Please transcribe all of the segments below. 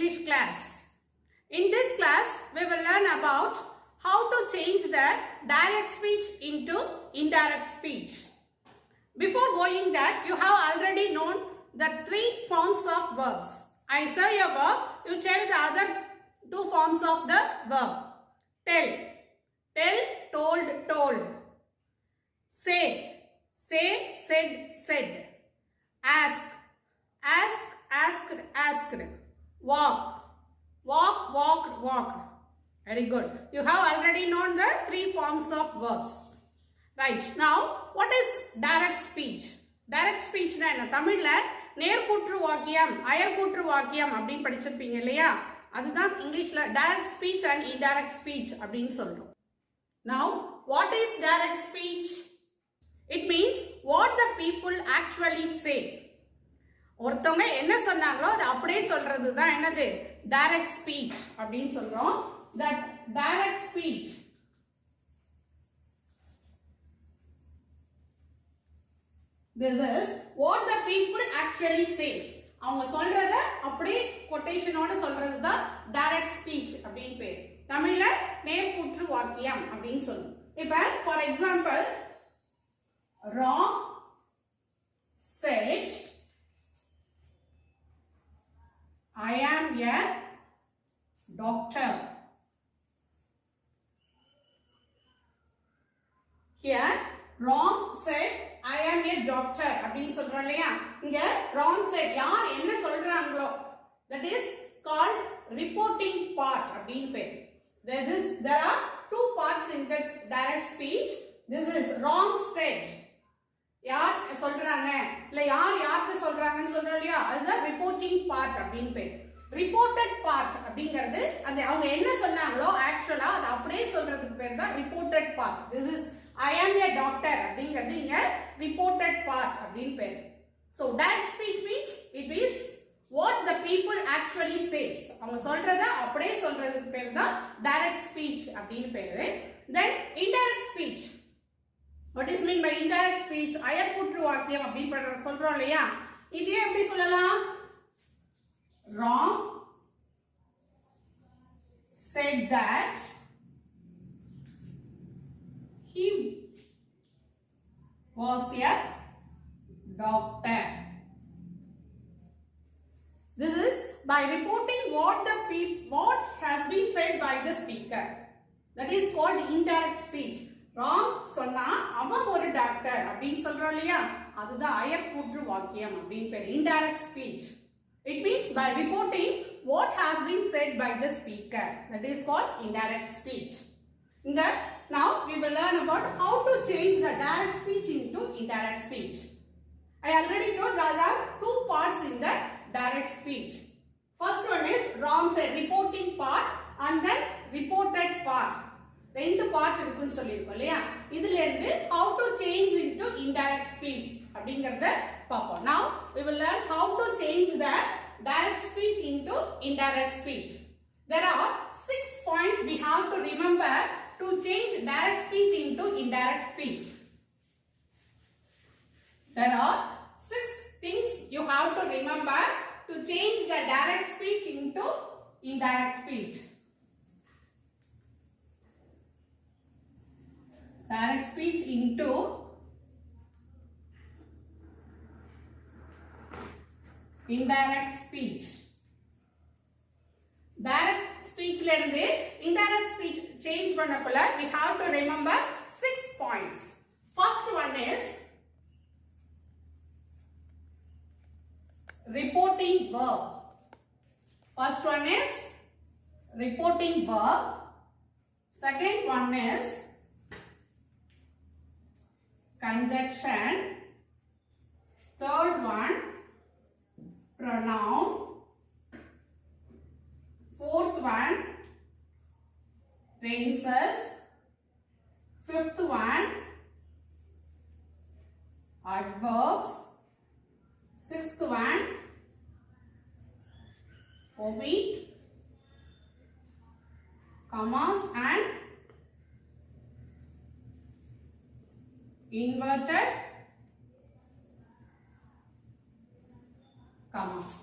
English class. In this class, we will learn about how to change the direct speech into indirect speech. Before going that, you have already known the three forms of verbs. I say a verb, you tell the other two forms of the verb. Tell, told. Say, said. Ask, asked. Walked. Very good. You have already known the three forms of verbs. Right. Now, what is direct speech? Direct speech na enna? Tamilla நேர்கூற்று வாக்கியம், அயர்கூற்று வாக்கியம் அப்படினு படிச்சிருப்பீங்க இல்லையா? அதுதான் இங்கிலீஷ்ல direct speech and indirect speech அப்படினு சொல்றோம். Now, what is direct speech? It means what the people actually say. ஒருத்தவங்க என்ன சொன்னாங்களோ அது அப்படியே சொல்றது தான் என்னது? Direct speech அப்படினு சொல்றோம். That direct speech this is what the people actually says. அவங்க சொல்றத அப்படியே கொட்டேஷனோட சொல்றது தான் direct speech அப்படினு பேர். தமிழ்ல நேர்கூற்று வாக்கியம் அப்படினு சொல்லுவோம். இப்ப for example, Ram said, I am a doctor. Here, Ram said, I am a doctor அப்படின்னு சொல்றோம் இல்லையா? இங்க Ram said யார் என்ன சொல்றாங்களோ that is called reporting part அப்படின்னு பேர். There are two parts in this direct speech. This is Ram said. யார் சொல்றாங்க இல்ல யார்கிட்ட சொல்றாங்கன்னு சொல்றோம் இல்லையா? அதுதான் reporting part அப்படின்னு பேர். Reported part அப்படிங்கிறது அந்த அவங்க என்ன சொன்னாங்களோ ஆக்சுவலா அது அப்படியே சொல்றதுக்கு பேர் தான் reported part. This is I am a doctor அப்படிங்கிறது இங்க reported part அப்படின்னு பேர். So direct speech means it is what the people actually says. அவங்க சொல்றத அப்படியே சொல்றதுக்கு பேர் தான் direct speech அப்படின்னு பேரு. Then indirect speech. What is mean by indirect speech? அயர்கூற்று வாக்கியம் அப்படின்னு சொல்றோம் இல்லையா? இதே எப்படி சொல்லலாம்? Ram said that he was a doctor. This is by reporting what has been said by the speaker. That is called indirect speech. Ram சொன்னா அவன் ஒரு டாக்டர் அப்படின்னு சொல்றோம் இல்லையா? அதுதான் அயர்கூற்று வாக்கியம் அப்படின்னு பேர். Indirect speech. It means by reporting what has been said by the speaker. That is called indirect speech. Now we will learn about how to change the direct speech into indirect speech. I already told there are two parts in the direct speech. First one is Ram said reporting part and then reported part. ரெண்டு part இருக்குன்னு சொல்லிருக்கோம் இல்லையா? இதுல இருந்து how to change into indirect speech அப்படிங்கறத பாப்போம். Now we will learn how to change the direct speech into indirect speech. There are 6 points we have to remember to change direct speech into indirect speech. There are 6 things you have to remember to change the direct speech into indirect speech. Direct speech into indirect speech. Direct speech la irundhu indirect speech change pannakulla we have to remember 6 points. First one is reporting verb. First one is reporting verb. Second one is conjunction. Third one pronoun. Fourth one tenses. Fifth one adverbs. Sixth one omit, commas and inverted commas.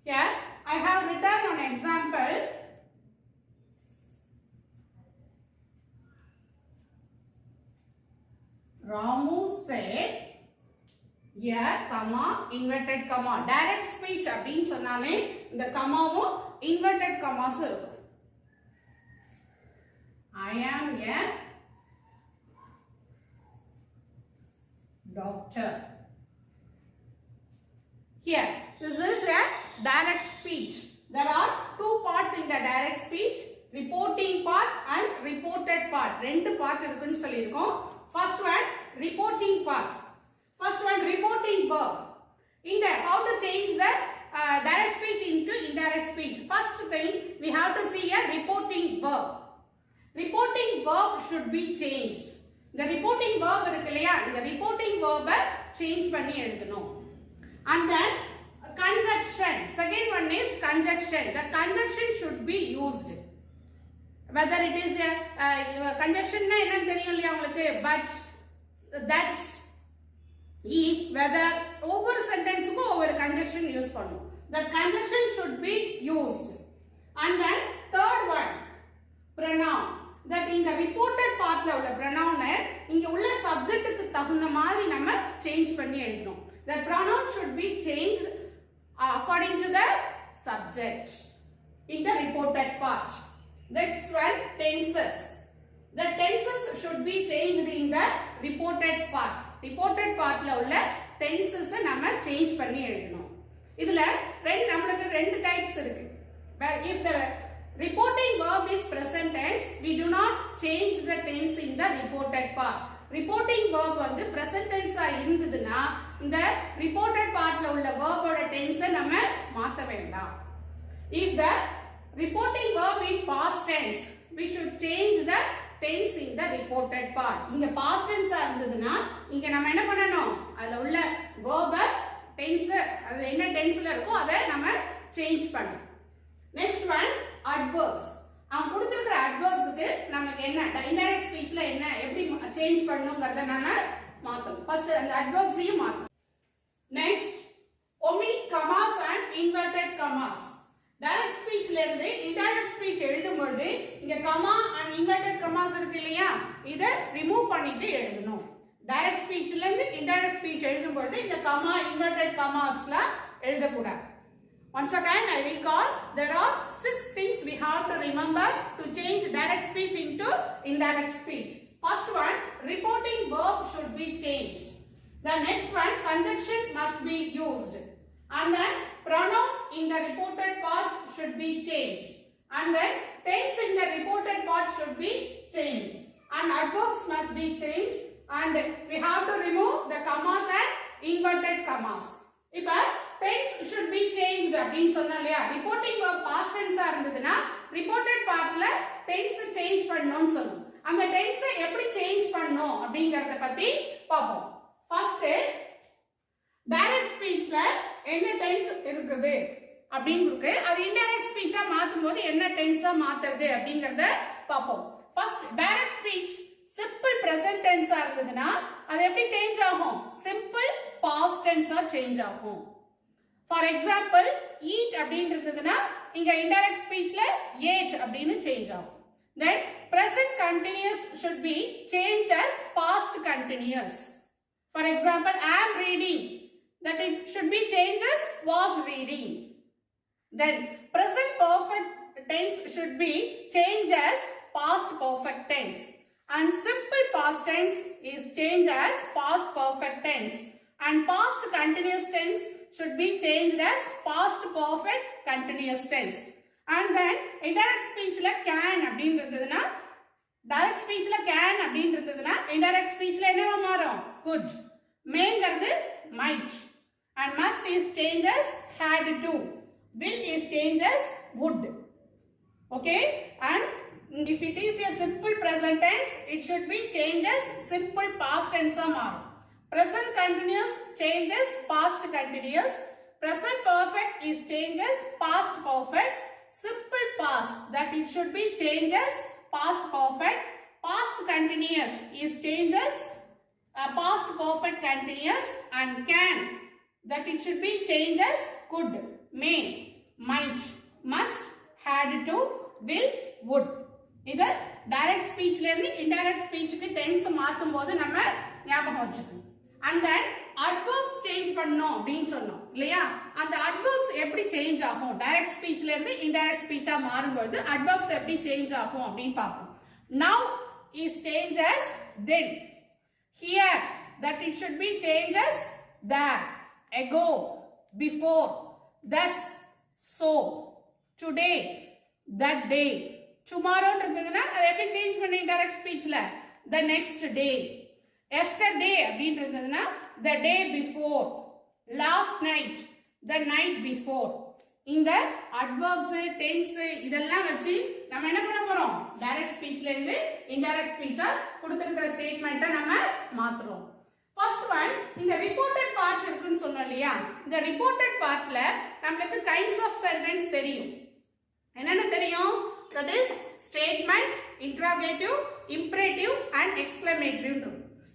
Here I have written on here comma inverted comma direct speech அப்படினு சொன்னாலே இந்த கமாவும் inverted commas இருக்கும் I am a doctor here this is a direct speech there are two parts in the direct speech reporting part and reported part ரெண்டு part இருக்குன்னு சொல்லிருக்கோம் first one reporting part first one reporting verb in that how to change the direct speech into indirect speech first thing we have to see a reporting verb reporting verb should be changed the reporting verb இருக்குலையா இந்த reporting verb change பண்ணி எழுதணும் and then conjunction second one is conjunction the conjunction should be used whether it is a conjunction na enna theriyum illaya ungalku but that if whether over sentence ku over conjunction use pannom the conjunction should be used and then third one pronoun that in the reported part la ulla pronoun inga ulla subject ku thagunda maari nama change panni eludnom the pronoun should be changed according to the subject in the reported part that's one tenses the tenses should be changed in the reported part la ulla tenses நம்ம change பண்ணி எழுதணும் இதுல நமக்கு ரெண்டு types இருக்கு if the reporting verb is present tense we do not change the tense in the reported part reporting verb வந்து present tense ஆ இருந்ததுனா இந்த reported part la உள்ள verb ஓட tense நம்ம மாத்த வேண்டாம் if the reporting verb in past tense we should change the tense in the reported part இங்க past tense ஆ இருந்ததுனா இங்க நம்ம என்ன பண்ணனும் அதுல உள்ள verb tense அது என்ன tenseல இருக்கோ அத நம்ம change பண்ணனும் next one adverbs அவங்க கொடுத்திருக்கிற adverbsக்கு நமக்கு என்ன indirect speechல என்ன எப்படி change பண்ணனும்ங்கறத நாம மாத்தணும் first அந்த adverbs-ஐயும் மாத்தணும் next omit commas and inverted commas direct speech ல இருந்து indirect speech எழுதும் பொழுது இங்க comma and inverted commas இருக்கு இல்லையா இத ரிமூவ் பண்ணிட்டு எழுதணும் direct speech ல இருந்து indirect speech எழுதும் பொழுது இந்த comma inverted commasல எழுத கூடாது once again I recall there are 6 things we have to remember to change direct speech into indirect speech first one reporting verb should be changed the next one conjunction must be used and then pronoun in the reported part should be changed and then tense in the reported part should be changed and adverbs must be changed and we have to remove the commas and inverted commas இப்ப tense should be changed அப்படினு சொன்னலையா reporting verb past tense ஆ இருந்ததுனா reported partல tense change பண்ணனும்னு சொல்லுவோம் அந்த tense எப்படி change பண்ணனும் அப்படிங்கறத பத்தி பாப்போம் first direct speechல என்ன tense இருக்குது அப்படினு இருக்கு அது indirect speech ஆ மாத்தும்போது என்ன tense ஆ மாத்துறது அப்படிங்கறத பாப்போம் first direct speech simple present tense ஆ இருந்ததுனா அது எப்படி change ஆகும் simple past tense ஆ change ஆகும் for example eat அப்படினு இருந்ததுனா இங்க indirect speechல ate அப்படினு change ஆகும் then present continuous should be changed as past continuous for example I am reading that it should be changed as was reading then present perfect tense should be changed as past perfect tense and simple past tense is changed as past perfect tense and past continuous tense should be changed as past perfect continuous tense and then indirect speech la can அப்படினு இருந்ததுனா direct speech la can அப்படினு இருந்ததுனா indirect speech la என்னவா மாறும் could mayங்கிறது might and must is changed as had to will is changed as would okay and if it is a simple present tense it should be changed as simple past tense ஆ மாறும் present continuous changes past continuous present perfect is changed as past perfect simple past that it should be changed as past perfect past continuous is changed as past perfect continuous and can that it should be changed as could may might must had to will would இத direct speech ல இருந்து indirect speech க்கு tense மாத்தும்போது நம்ம ஞாபகம் வச்சுக்கணும் and then adverbs change பண்ணோம் அப்படின்னு சொன்னோம் இல்லையா? அந்த adverbs எப்படி சேஞ்ச் ஆகும்? டைரக்ட் ஸ்பீச்ல இருந்து இன்டைரக்ட் ஸ்பீச்சா மாறும்போது adverbs எப்படி சேஞ்ச் ஆகும் அப்படின்னு பார்ப்போம். Now is changed as then. Here that it should be changed as there, ago, before, thus, so, today, that day. Tomorrow இருந்ததுன்னா அதை எப்படி சேஞ்ச் பண்ணி direct ஸ்பீச்ல the next day. Yesterday அப்படின்னு இருந்ததுன்னா the day before, last night, the night before. இங்க adverbs, tense இதெல்லாம் வச்சு நம்ம என்ன பண்ண போறோம்? டைரக்ட் ஸ்பீச்ல இருந்து இன்டைரக்ட் ஸ்பீச்சா கொடுத்திருக்கிற ஸ்டேட்மெண்ட்டை நம்ம மாத்துறோம். ஃபர்ஸ்ட் ஒன், இந்த ரிப்போர்ட்டட் பார்ட் இருக்குன்னு சொன்னோம் இல்லையா? இந்த ரிப்போர்ட்டட் பார்ட்ல நமக்கு கைண்ட்ஸ் ஆஃப் சென்டென்ஸ் தெரியும். என்னென்ன தெரியும்? that is statement, interrogative, imperative and exclamative.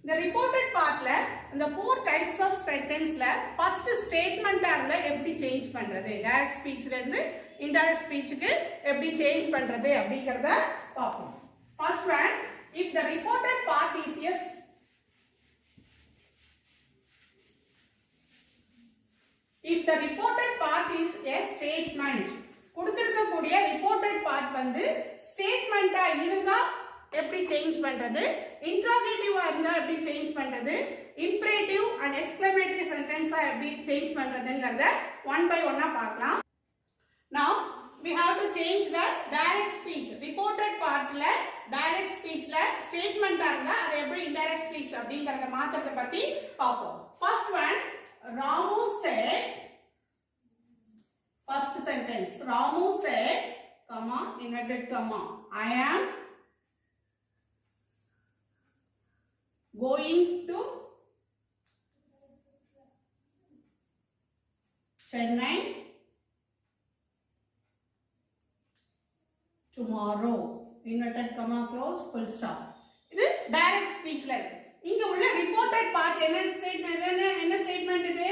இந்த ரிப்போர்ட்டட் பார்ட்ல இந்த 4 டைப்ஸ் ஆஃப் சென்டென்ஸ்ல ஃபர்ஸ்ட் ஸ்டேட்மெண்டா இருந்தா எப்படி சேஞ்ச் பண்றது, டைரக்ட் ஸ்பீச்ல இருந்து இன்டைரக்ட் ஸ்பீச்சுக்கு எப்படி சேஞ்ச் பண்றது அப்படிங்கறத பார்ப்போம். First one, if the reported part is yes, if the reported part is a statement, கொடுத்திருக்க கூடிய ரிப்போர்ட்டட் பார்ட் வந்து ஸ்டேட்மெண்டா இருந்தா எப்படி சேஞ்ச் பண்றது, இன்டரோகேட்டிவா இருந்தா எப்படி சேஞ்ச் பண்றது, இம்பரேட்டிவ் அண்ட் எக்ஸ்க்ளமேட்டரி சென்டென்ஸா எப்படி சேஞ்ச் பண்றதுங்கறத ஒன் பை ஒன்னா பார்க்கலாம். Now we have to change the direct speech. Reported partல direct speechல ஸ்டேட்மெண்டா இருந்தா அதை எப்படி indirect speech அப்படிங்கறத மாத்தறத பத்தி பார்ப்போம். First one, Ramu said, first sentence, Ramu said, comma, inverted comma, I am going to Chennai tomorrow, inverted comma, close, full stop. இது direct ஸ்பீச்ல இருக்கு. இங்க உள்ள ரிப்போர்ட்டட் பார்ட் என்ன ஸ்டேட்மென்ட், என்ன ஸ்டேட்மென்ட் இது?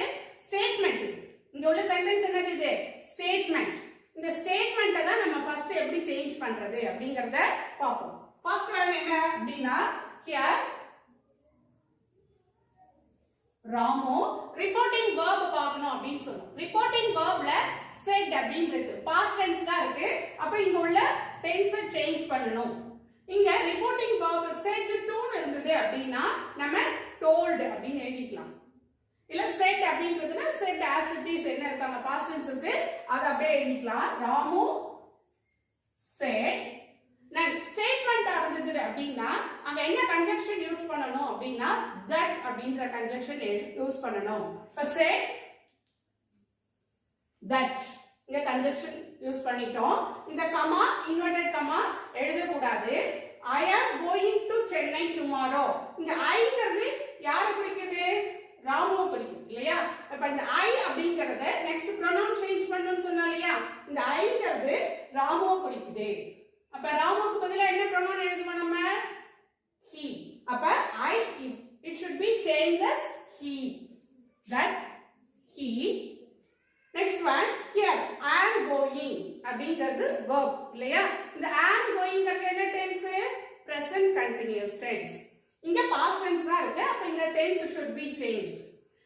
ஸ்டேட்மென்ட். இது இங்க உள்ள சென்டென்ஸ் என்னது? இது ஸ்டேட்மென்ட். இந்த ஸ்டேட்மென்ட்டை தான் நம்ம ஃபர்ஸ்ட் எப்படி சேஞ்ச் பண்றது அப்படிங்கறத பார்ப்போம். ஃபர்ஸ்ட் ஒன் என்ன அப்படினா, here ராமு ரிப்போர்ட்டிங் verb பார்க்கணும் அப்படின்னு சொல்றோம். ரிப்போர்ட்டிங் verbல said அப்படின்னு இருக்கு, past tense தான் இருக்கு. அப்ப இங்க உள்ள tense சேஞ்ச் பண்ணனும். இங்க ரிப்போர்ட்டிங் verb said to இருந்தது அப்படினா நம்ம told அப்படின்னு எழுதிக்கலாம். இல்ல said அப்படின்றதுனா said as it is என்ன இருக்காங்க past tense இருக்கு, அத அப்படியே எழுதிக்கலாம். ராமு said. நான் ஸ்டேட்மென்ட் இருந்தது அப்படினா அங்க என்ன கன்ஜங்க்ஷன் யூஸ் பண்ணனும் அப்படினா that அப்படிங்கற கன்ஜங்க்ஷன் யூஸ் பண்ணனும். இப்ப said that இங்க கன்ஜங்க்ஷன் யூஸ் பண்ணிட்டோம். இந்த கமா இன்வெர்ட்டட் கமா எழுத கூடாது. I am going to Chennai tomorrow. இங்க ஐங்கிறது யாரை குறிக்குது? ராமுவை குறிக்குது இல்லையா? அப்ப இந்த I அப்படிங்கறத நெக்ஸ்ட் ப்ரோனவுன் சேஞ்ச் பண்ணனும்னு சொன்னா இல்லையா? இந்த ஐங்கிறது ராமுவை குறிக்குது. அப்ப ராமுக்கு பதிலா என்ன ப்ரோனவுன் எழுதுவோம் நம்ம? he. அப்ப I it should be changed as he. That he. Next one, here I am going அப்படிங்கிறது verb இல்லையா? இந்த am goingங்கிறது என்ன tense? present continuous tense. இங்க past tense தான் இருக்கு. அப்ப இங்க tense should be changed.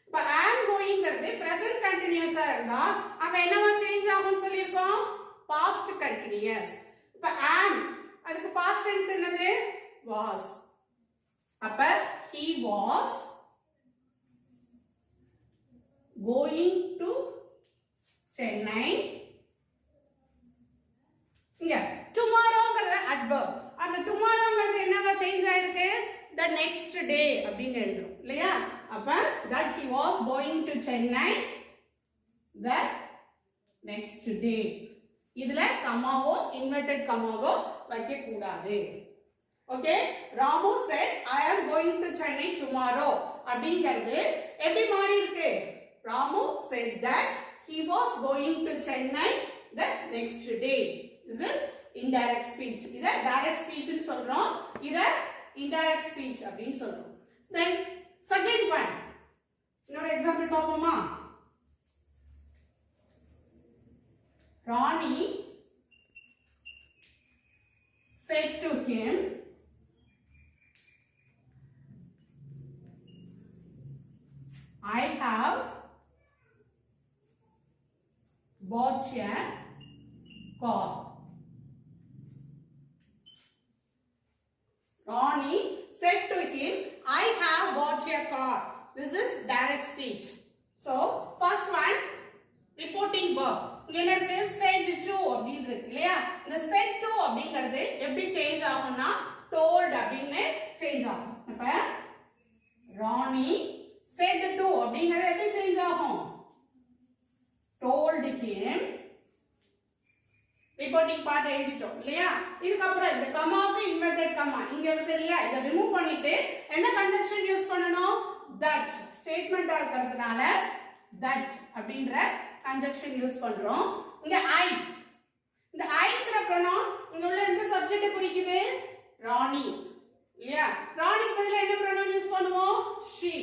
இப்ப am goingங்கிறது present continuous ஆ இருந்தா அங்க என்னவா சேஞ்ச் ஆகும்னு சொல்லிருக்கோம்? past continuous. இப்ப am அதுக்கு past tense என்னது? was. அப்ப he was going to Chennai. இங்க tomorrowங்கறது adverb. அந்த tomorrowங்கறது என்னவா சேஞ்ச் ஆயிருக்கு? the next day அப்படினு எழுதுறோம் இல்லையா? அப்ப that he was going to Chennai the next day. இதுல கமாவோ இன்வெர்ட்டட் கமாவோ வைக்க கூடாது. Okay, Ramu said I am going to Chennai tomorrow அப்படிங்கிறது எப்படி மாறி இருக்கு? Ramu said that he was going to Chennai the next day. This is indirect speech. இத direct speech னு சொல்றோம், இத indirect speech அப்படினு சொல்றோம். Then second one, இன்னொரு எக்ஸாம்பிள் பாப்போமா? Rani said to him, I have bought a car. This is direct speech. So first one, reporting verb. இங்க என்ன இருக்கு? said to அப்படினு இருக்கு இல்லையா? இந்த said to அப்படிங்கிறது எப்படி சேஞ்ச் ஆகும்னா told அப்படினு சேஞ்ச் ஆகும். அப்ப ராணி said to அப்படிங்கிறது எப்படி சேஞ்ச் ஆகும்? told him. ரிப்போர்ட்டிங் பார்ட் எழுதிட்டோம் இல்லையா? இதுக்கு அப்புறம் இந்த கமாவுக்கு இன்வெர்டட் கமா இங்க இருக்கு இல்லையா? இத ரிமூவ் பண்ணிட்டு என்ன கன்ஜங்ஷன் யூஸ் பண்ணனும்? that ஸ்டேட்மென்ட்டா இருக்கிறதுனால that அப்படிங்கற கன்ஜங்ஷன் யூஸ் பண்றோம். இங்க I, இந்த ஐங்கற pronoun இங்க உள்ள எந்த சப்ஜெக்ட் குறிக்குது? ராணி இல்லையா? ராணிக்கு பதிலா என்ன pronoun யூஸ் பண்ணுவோம்? she.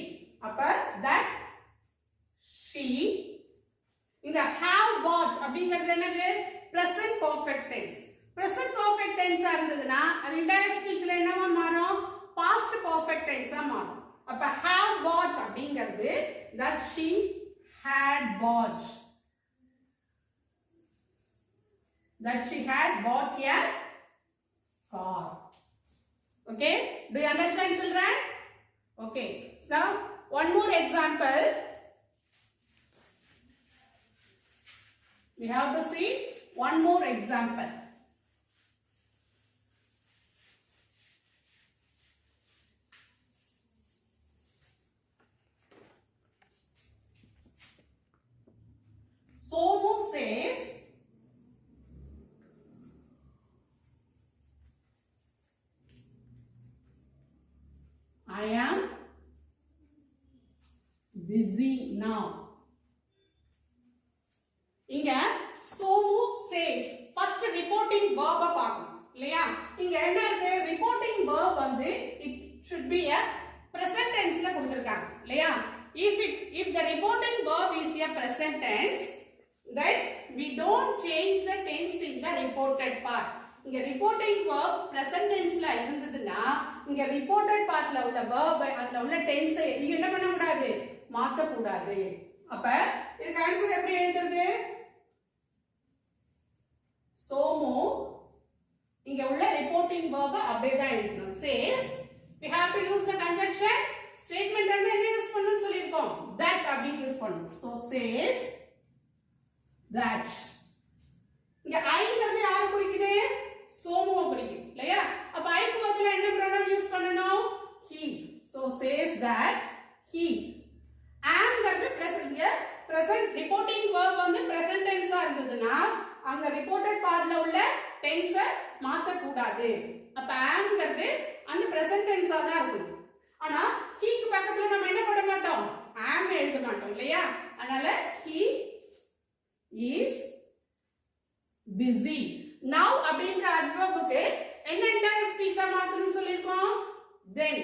அப்ப that she. இந்த have bought அப்படிங்கிறது என்னது? present perfect tense. present perfect tense ஆ இருந்ததுனா அது indirect speechல என்னவா மாறும்? past perfect tense ஆ மாறும். அப்ப have bought அப்படிங்கிறது that she had bought. that she had bought a car. Okay, do you understand children? Okay, now one more example we have to see. One more example. Somu says, I am busy now. இங்க Somu says first reporting verb பார்க்கணும் இல்லையா? இங்க என்ன இருக்கு? reporting verb வந்து it should be a present tenseல கொடுத்திருக்காங்க இல்லையா? if the reporting verb is a present tense, then we don't change the tense in the reported part. இங்க reporting verb present tenseல இருந்ததுன்னா இங்க reported partல உள்ள verb அதுல உள்ள tense எதையும் என்ன பண்ண கூடாது? மாத்த கூடாது. அப்ப இதுக்கு ஆன்சர் எப்படி எழுதுறது? Somu இங்க உள்ள reporting verb அப்படியே தான் எழுதணும். says we have to use the conjunction statement வந்து என்ன யூஸ் பண்ணனும் சொல்லிருக்கோம்? that அப்படி யூஸ் பண்ணனும். so says that. இங்க ஐங்கிறது யாரை குறிக்குது? சோமுவை குறிக்குது இல்லையா? அப்ப ஐக்கு பதிலா என்ன pronoun யூஸ் பண்ணனும்? he. so says that he. amங்கிறது present reporting verb வந்து present tense ஆ இருந்ததுன்னா அங்க reported partல உள்ள tense மாத்த கூடாது. அப்ப amங்கிறது அந்த present tense ஆ தான் இருக்கும். ஆனா he க்கு பக்கத்துல நம்ம என்ன போட மாட்டோம்? am எழுத மாட்டோம் இல்லையா? அதனால he is busy. now அப்படிங்கற adverbக்கு என்ன indirect speech ஆ மாத்தணும்னு சொல்லிருக்கோம்? then.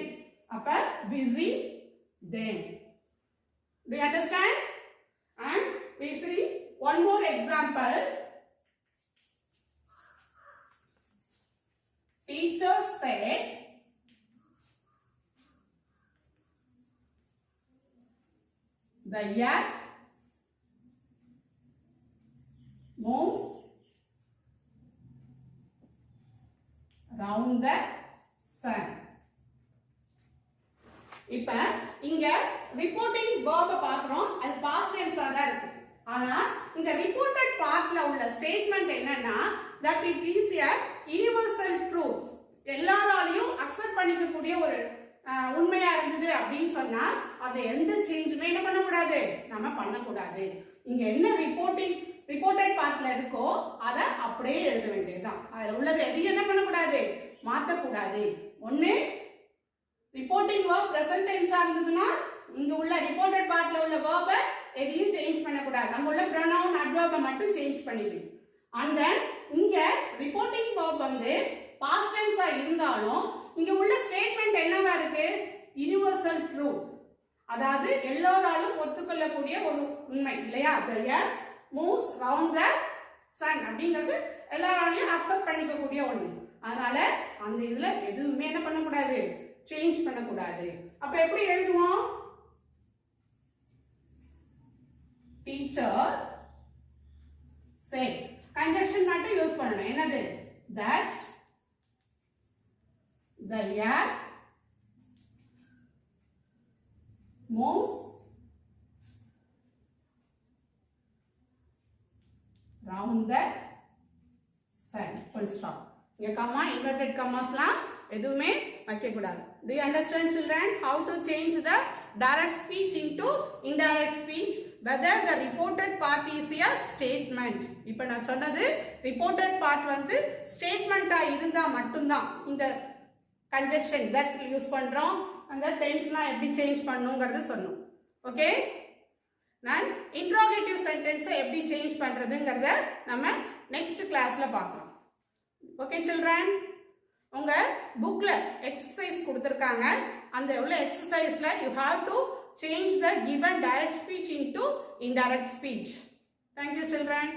அப்ப busy then. Do you understand? And we see one more example. Teacher said, the earth moves around the sun. இப்ப இங்க reporting verb பார்க்கறோம். அது past tense ஆ தான் இருக்கு. ஆனா இந்த reported partல உள்ள statement என்னன்னா that it is a universal truth. எல்லாராலையும் அக்செப்ட் பண்ணிக்க கூடிய ஒரு உண்மையா இருந்தது அப்படினு சொன்னா அது எந்த சேஞ்சுமே என்ன பண்ண கூடாது? நாம பண்ண கூடாது. இங்க என்ன ரிப்போர்ட்டட் பார்ட்ல இருக்கோ அத அப்படியே எழுத வேண்டியதுதான். அதுல உள்ளது எதையும் என்ன பண்ண கூடாது? மாத்த கூடாது. ஒண்ணு ரிப்போர்ட்டிங் verb present tense ஆ இருந்ததுன்னா இங்க உள்ள ரிப்போர்ட்டட் பார்ட்ல உள்ள verb எதையும் சேஞ்ச் பண்ண கூடாது. நம்ம உள்ள pronoun adverb மட்டும் சேஞ்ச் பண்ணிக்கணும். and then இங்க ரிப்போர்ட்டிங் verb வந்து past tense ஆ இருந்தாலும் இங்க உள்ள ஸ்டேட்மென்ட் என்னவா இருக்கு? universal truth. அதாவது எல்லாராலும் ஒத்துக்கொள்ளக்கூடிய ஒரு உண்மை இல்லையா? the earth moves around the sun அப்படிங்கிறது எல்லாராலையும் அக்செப்ட் பண்ணிக்க கூடிய ஒண்ணு. அதனால அந்த இதுல எதுவுமே என்ன பண்ண கூடாது? சேஞ்ச் பண்ண கூடாது. அப்ப எப்படி எழுதுவோம்? teacher said. conjunction மட்டும் யூஸ் பண்ணணும். என்னது? that the earth moves round the sun. Full stop. இங்க comma inverted commasலாம் எதுவுமே வைக்க கூடாது. Do you understand children how to change the direct speech into indirect speech, whether the reported part is a statement? இப்போ நான் சொன்னது reported part வந்து statement-ஆ இருந்தா மட்டும்தான் இந்த conjunction that யூஸ் பண்றோம். அந்த tense-லாம் எப்படி சேஞ்ச் பண்ணனும்ங்கறது சொன்னோம். ஓகே? நான் interrogative sentence-ஐ எப்படி சேஞ்ச் பண்றதுங்கறத நம்ம next class-ல பார்க்கலாம். Okay children? உங்க bookல exercise கொடுத்திருக்காங்க. அந்த உள்ள exerciseல you have to change the given direct speech into indirect speech. Thank you children.